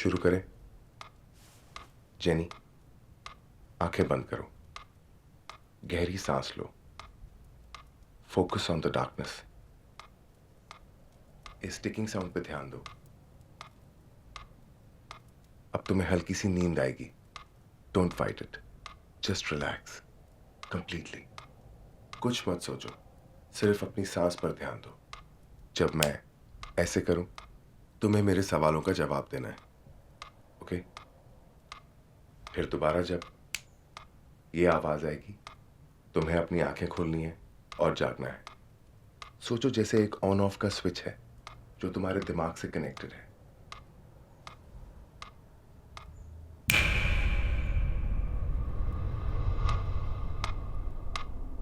शुरू करें? जेनी, आंखें बंद करो, गहरी सांस लो, फोकस ऑन द डार्कनेस। इस टिकिंग साउंड पे ध्यान दो। अब तुम्हें हल्की सी नींद आएगी। Don't fight it, just relax completely. कुछ मत सोचो, सिर्फ अपनी सांस पर ध्यान दो। जब मैं ऐसे करूं, तुम्हें मेरे सवालों का जवाब देना है, ओके? फिर दोबारा जब ये आवाज आएगी, तुम्हें अपनी आंखें खोलनी है और जागना है। सोचो जैसे एक ऑन ऑफ का स्विच है जो तुम्हारे दिमाग से कनेक्टेड है।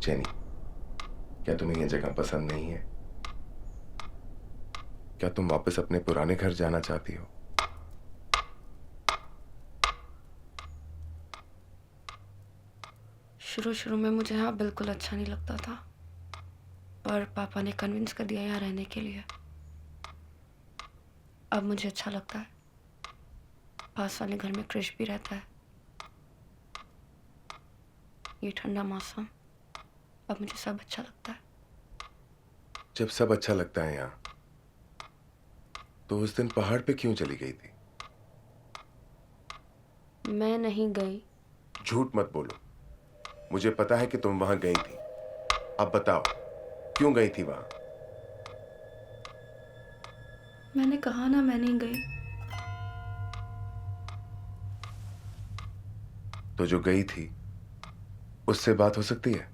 जेनी, क्या तुम्हें यह जगह पसंद नहीं है? क्या तुम वापस अपने पुराने घर जाना चाहती हो? शुरू में मुझे यहाँ बिल्कुल अच्छा नहीं लगता था, पर पापा ने कन्विंस कर दिया यहाँ रहने के लिए। अब मुझे अच्छा लगता है। पास वाले घर में क्रिश भी रहता है। ये ठंडा मौसम, अब मुझे सब अच्छा लगता है। जब सब अच्छा लगता है यहाँ, तो उस दिन पहाड़ पे क्यों चली गई थी? मैं नहीं गई। झूठ मत बोलो, मुझे पता है कि तुम वहां गई थी। अब बताओ, क्यों गई थी वहां? मैंने कहा ना, मैं नहीं गई। तो जो गई थी उससे बात हो सकती है?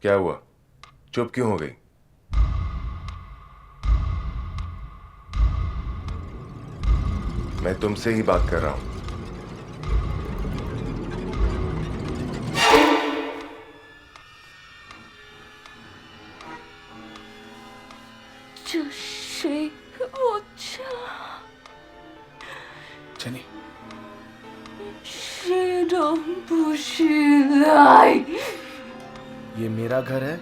क्या हुआ, चुप क्यों हो गई? मैं तुमसे ही बात कर रहा हूं। जेनी, ये मेरा घर है,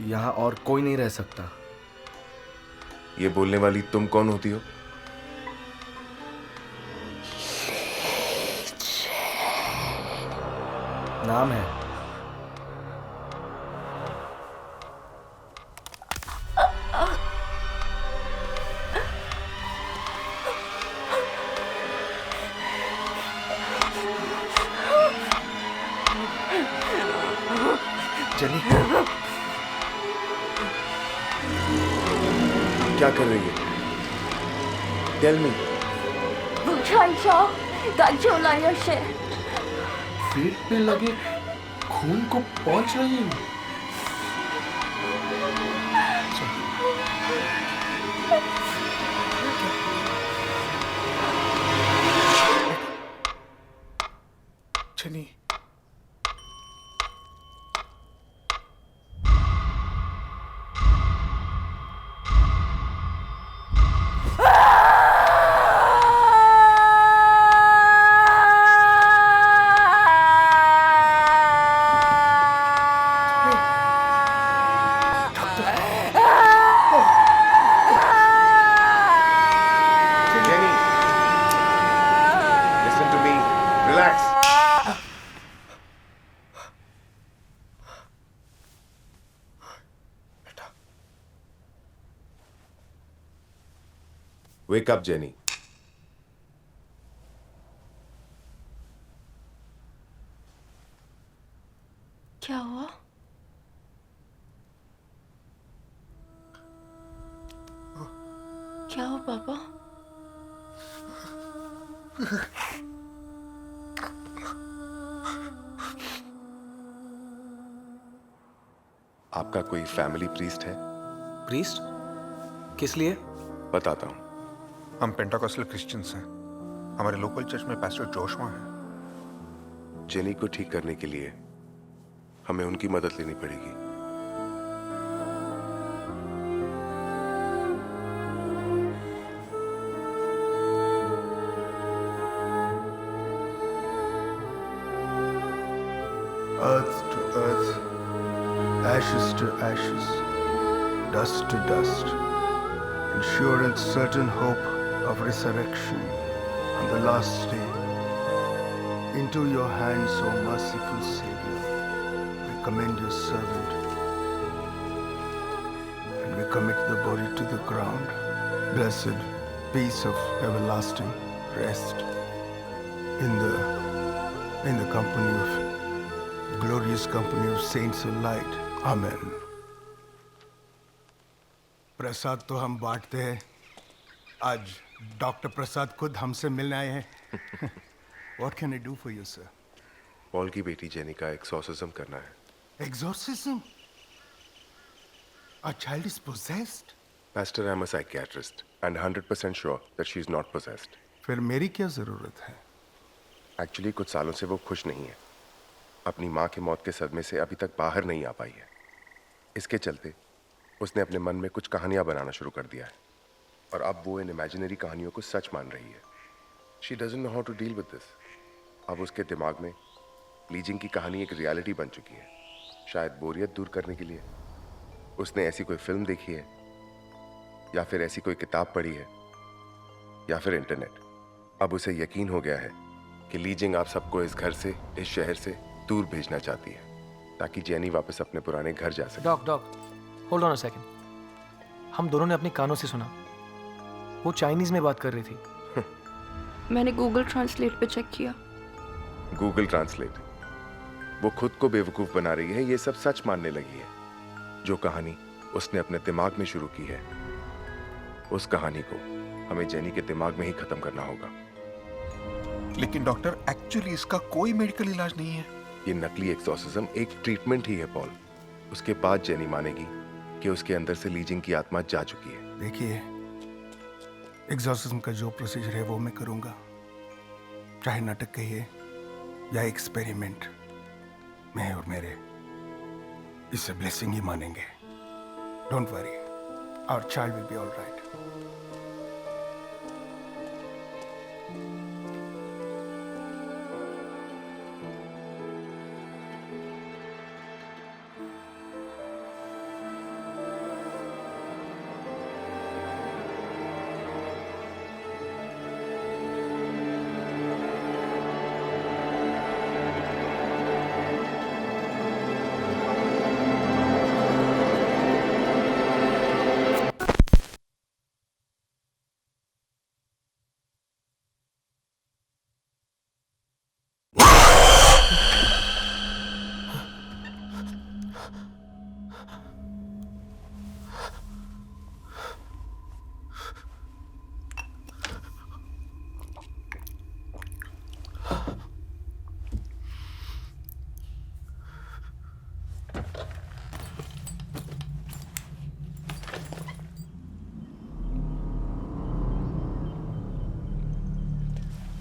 यहाँ और कोई नहीं रह सकता। ये बोलने वाली तुम कौन होती हो? नाम है। जेनी, क्या कर रही है? Tell me. पेट पे लगे खून को पहुंच रही है। Jenny, jenny, listen to me. Relax. Wake up, Jenny. क्या हुआ? क्या हुआ पापा? आपका कोई फैमिली प्रीस्ट है? प्रीस्ट? किस लिए? बताता हूं। हम पेंटाकोस्टल क्रिश्चियंस हैं। हमारे लोकल चर्च में पास्टर जोशुआ हैं। जेनी को ठीक करने के लिए हमें उनकी मदद लेनी पड़ेगी। Earth to earth, ashes to ashes. dust to dust, in sure and certain hope of resurrection on the last day. Into your hands, O merciful Savior, we commend your servant, and we commit the body to the ground. Blessed peace of everlasting rest in the company of glorious company of saints of light. Amen. प्रसाद तो हम बांटते हैं. आज doctor प्रसाद खुद हमसे मिलने आए हैं. What can I do for you, sir? Paul की बेटी जेनी का एक्सॉर्सिज्म करना है. Exorcism? Our child is possessed? Pastor, I'm a psychiatrist and 100% sure that she's not possessed. फिर मेरी क्या जरूरत है? एक्चुअली कुछ सालों से वो खुश नहीं है. अपनी माँ की मौत के सदमे से अभी तक बाहर नहीं आ पाई है. इसके चलते उसने अपने मन में कुछ कहानियां बनाना शुरू कर दिया है और अब वो इन इमेजिनरी कहानियों को सच मान रही है. She doesn't know how to deal with this. अब उसके दिमाग में लीजिंग की कहानी एक रियलिटी बन चुकी है. शायद बोरियत दूर करने के लिए उसने ऐसी कोई फिल्म देखी है या फिर ऐसी कोई किताब पढ़ी है या फिर इंटरनेट. अब उसे यकीन हो गया है कि लीजिंग आप सबको इस घर से, इस शहर से दूर भेजना चाहती है ताकि जेनी वापस अपने पुराने घर जा सके. Doc hold on a second. हम दोनों ने अपने कानों से सुना. वो चाइनीज में बात कर रही थी. मैंने गूगल ट्रांसलेट पे चेक किया. Google translate? वो खुद को बेवकूफ बना रही है. ये सब सच मानने लगी है. जो कहानी उसने अपने दिमाग में शुरू की है उस कहानी को हमें जेनी के दिमाग में ही खत्म करना होगा. लेकिन डॉक्टर, एक्चुअली इसका कोई मेडिकल इलाज नहीं है. ये नकली एक्सॉर्सिज्म एक ट्रीटमेंट ही है पॉल. उसके बाद जेनी मानेगी कि उसके अंदर से लीजिंग की आत्मा जा चुकी है. देखिए, एग्जॉर्सिज्म का जो प्रोसीजर है वो मैं करूंगा. चाहे नाटक कहिए या एक्सपेरिमेंट, मैं और मेरे इसे ब्लेसिंग ही मानेंगे. Don't worry, our child will be all right.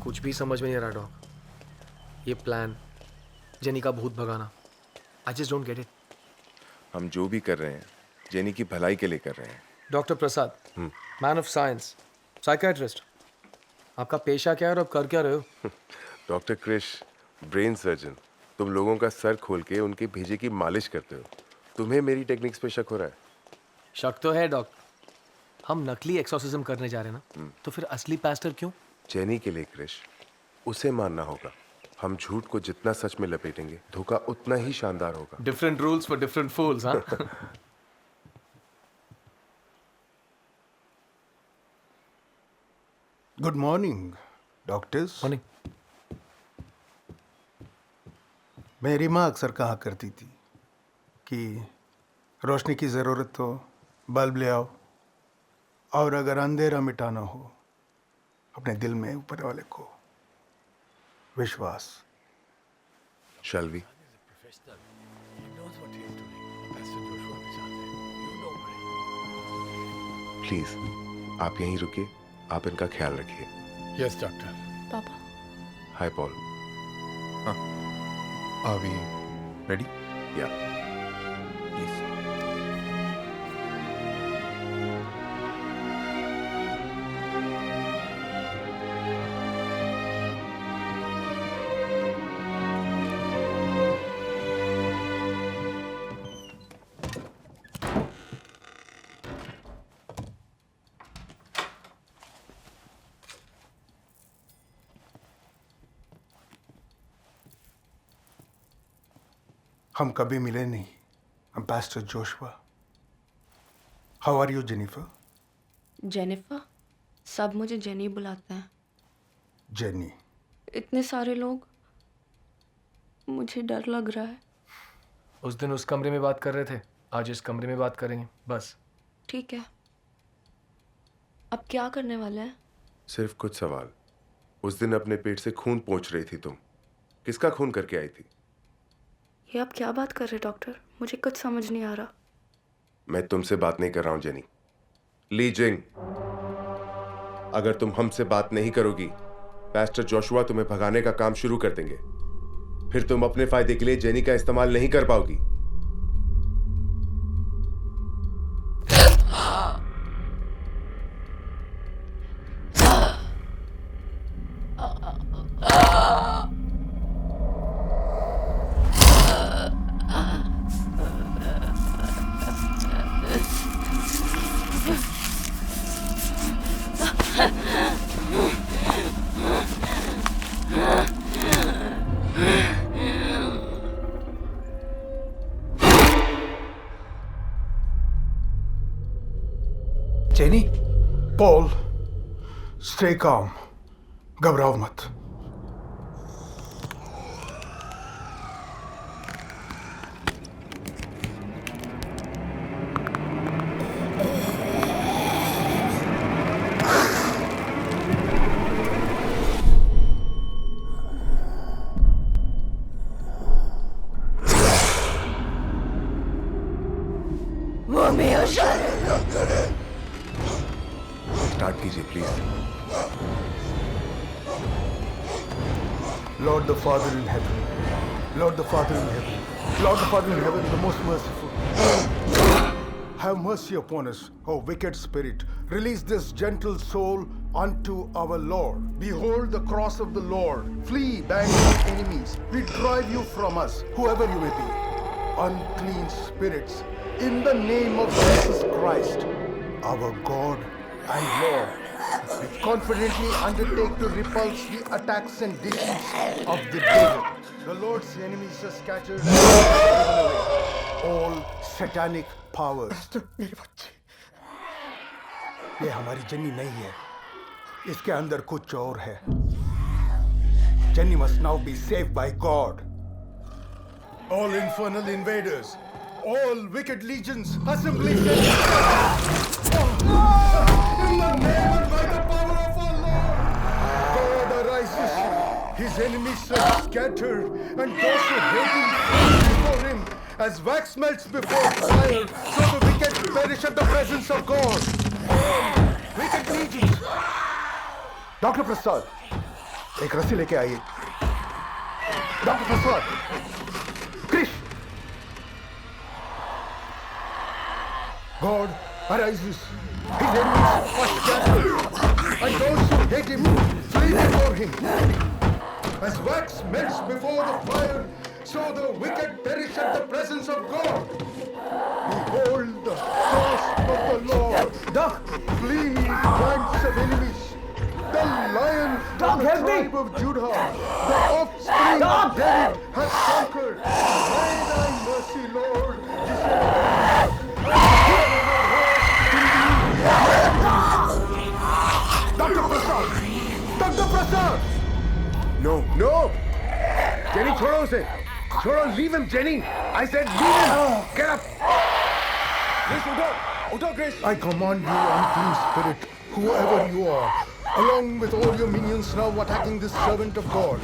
कुछ भी समझ में नहीं आ रहा डॉक. ये प्लान, जेनी का भूत भगाना, I just don't get it. हम जो भी कर रहे हैं जेनी की भलाई के लिए कर रहे हैं. Doctor Prasad, man of science, psychiatrist, आपका पेशा क्या है और आप कर क्या रहे हो? Doctor Krish, brain surgeon. तुम लोगों का सर खोल के उनके भेजे की मालिश करते हो. तुम्हें मेरी टेक्निक्स पे शक हो रहा है? शक तो है डॉक. हम नकली एक्सॉर्सिज्म करने जा रहे हैं ना, तो फिर असली पास्टर क्यों? जेनी के लिए क्रिश, उसे मानना होगा. हम झूठ को जितना सच में लपेटेंगे धोखा उतना ही शानदार होगा. डिफरेंट रूल्स फॉर डिफरेंट फूल्स, हाँ? Good morning doctors. मॉर्निंग. मेरी माँ अक्सर कहा करती थी कि रोशनी की ज़रूरत हो बल्ब ले आओ, और अगर अंधेरा मिटाना हो अपने दिल में ऊपर वाले को विश्वास. Shall we? प्लीज आप यहीं रुकिए. आप इनका ख्याल रखिए. Yes doctor. पापा, hi Paul. Are we ready? Yeah please. हम कभी मिले नहीं. I'm Pastor Joshua. How are you, Jennifer? Jennifer, सब मुझे जेनी बुलाते हैं. Jenny. इतने सारे लोग, मुझे डर लग रहा है. उस दिन उस कमरे में बात कर रहे थे, आज इस कमरे में बात करेंगे, बस. ठीक है. अब क्या करने वाले हैं? सिर्फ कुछ सवाल. उस दिन अपने पेट से खून पोंछ रही थी तुम. किसका खून करके आई थी? ये आप क्या बात कर रहे डॉक्टर? मुझे कुछ समझ नहीं आ रहा. मैं तुमसे बात नहीं कर रहा हूं जेनी. ली जिंग, अगर तुम हमसे बात नहीं करोगी, पास्टर जोशुआ तुम्हें भगाने का काम शुरू कर देंगे. फिर तुम अपने फायदे के लिए जेनी का इस्तेमाल नहीं कर पाओगी. Jenny? Paul, stay calm. घबराओ मत. स्टार्ट कीजिए please. Lord the Father in heaven, Lord the Father in heaven, Lord the Father in heaven, the most merciful. Have mercy upon us, O wicked spirit. Release this gentle soul unto our Lord. Behold the cross of the Lord. Flee, band of enemies. We drive you from us, whoever you may be. Unclean spirits, in the name of Jesus Christ, our God and Lord. We confidently undertake to repulse the attacks and defeats of the devil. The Lord's enemies are scattered and driven away. All satanic powers. ये हमारी जन्नी नहीं है. इसके अंदर कुछ और है. Jenny must now be saved by God. All infernal invaders, all wicked legions, assembly. In the name and by the power of our Lord, God arises. His enemies are scattered, and those who hate him flee before him. As wax melts before fire, so the wicked perish at the presence of God. All wicked legions. Doctor Prasad, एक रस्सी लेके आइए. Doctor Prasad, Krish. God arises. His enemies are scattered, and those who hate him flee before him. As wax melts before the fire, so the wicked perish at the presence of God. Behold the cross of the Lord. Doc, flee ranks of enemies. The Lion of the tribe of Judah, the offspring of David, has conquered. May thy mercy, Lord, Dr. Prasad! Dr. Prasad! No, no! Jenny, छोड़ो उसे. छोड़ो, leave him, Jenny. I said leave him. Get up. Grace, उठो, Grace. I command you, unclean spirit, whoever you are, along with all your minions now attacking this servant of God.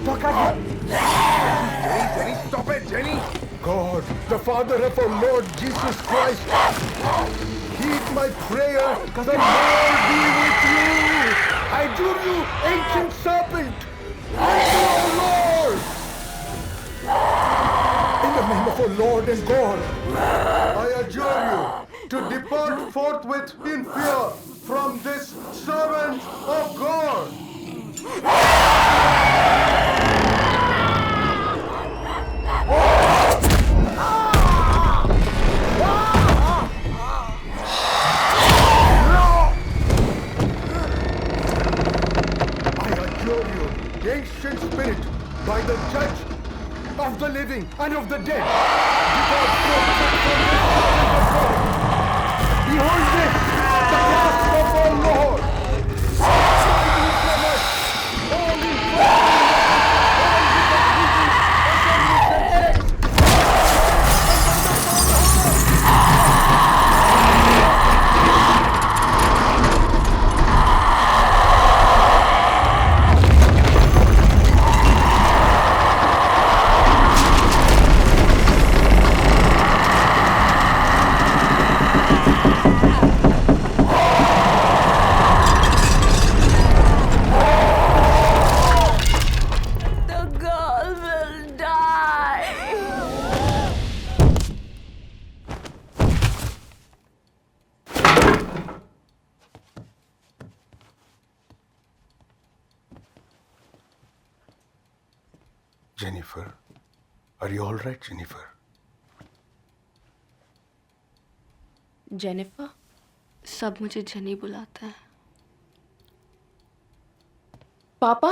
Jenny, stop it, Jenny. God, the Father of our Lord Jesus Christ, heed my prayer. The Lord be with you. I adjure you, ancient serpent, unto our Lord. In the name of our Lord and God, I adjure you to depart forthwith in fear from this servant of God. I adjure you, ancient spirit, by the judge of the living and of the dead. Behold this, the cross of our Lord. The girl will die. Jennifer, are you all right, Jennifer? Jennifer सब मुझे जनी बुलाते हैं पापा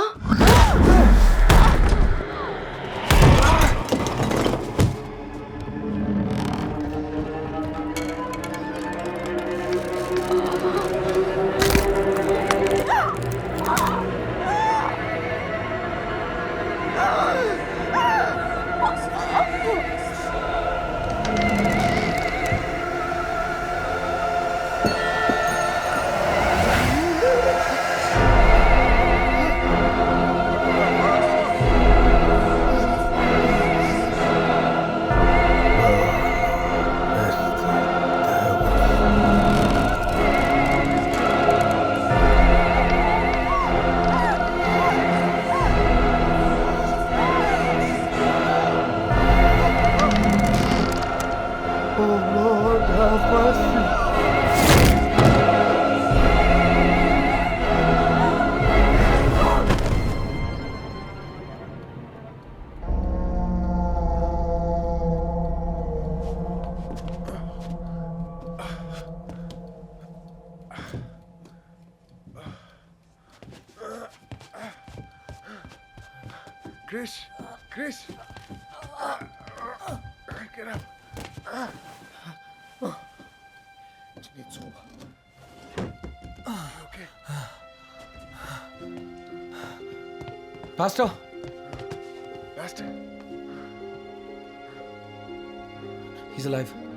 Oh Lord, have mercy. Chris, Chris, get up. It's over. Okay. Pastor, Master. he's alive.